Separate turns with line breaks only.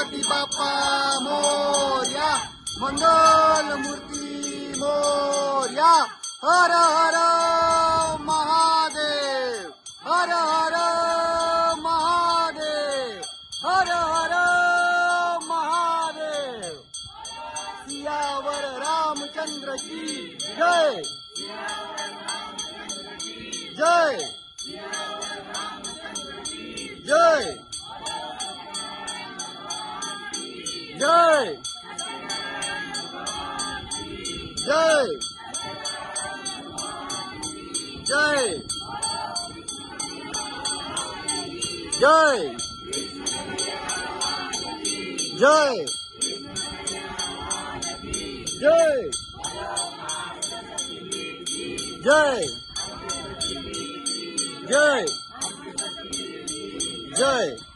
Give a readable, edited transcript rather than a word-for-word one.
गणपती बाप्पा मोरया, मंगल मूर्ती मोरया. हर हर महादेव, हर हर महादेव, हर हर महादेव. सियावर रामचंद्र की जय, जय जय जय जय जय जय जय जय जय जय जय.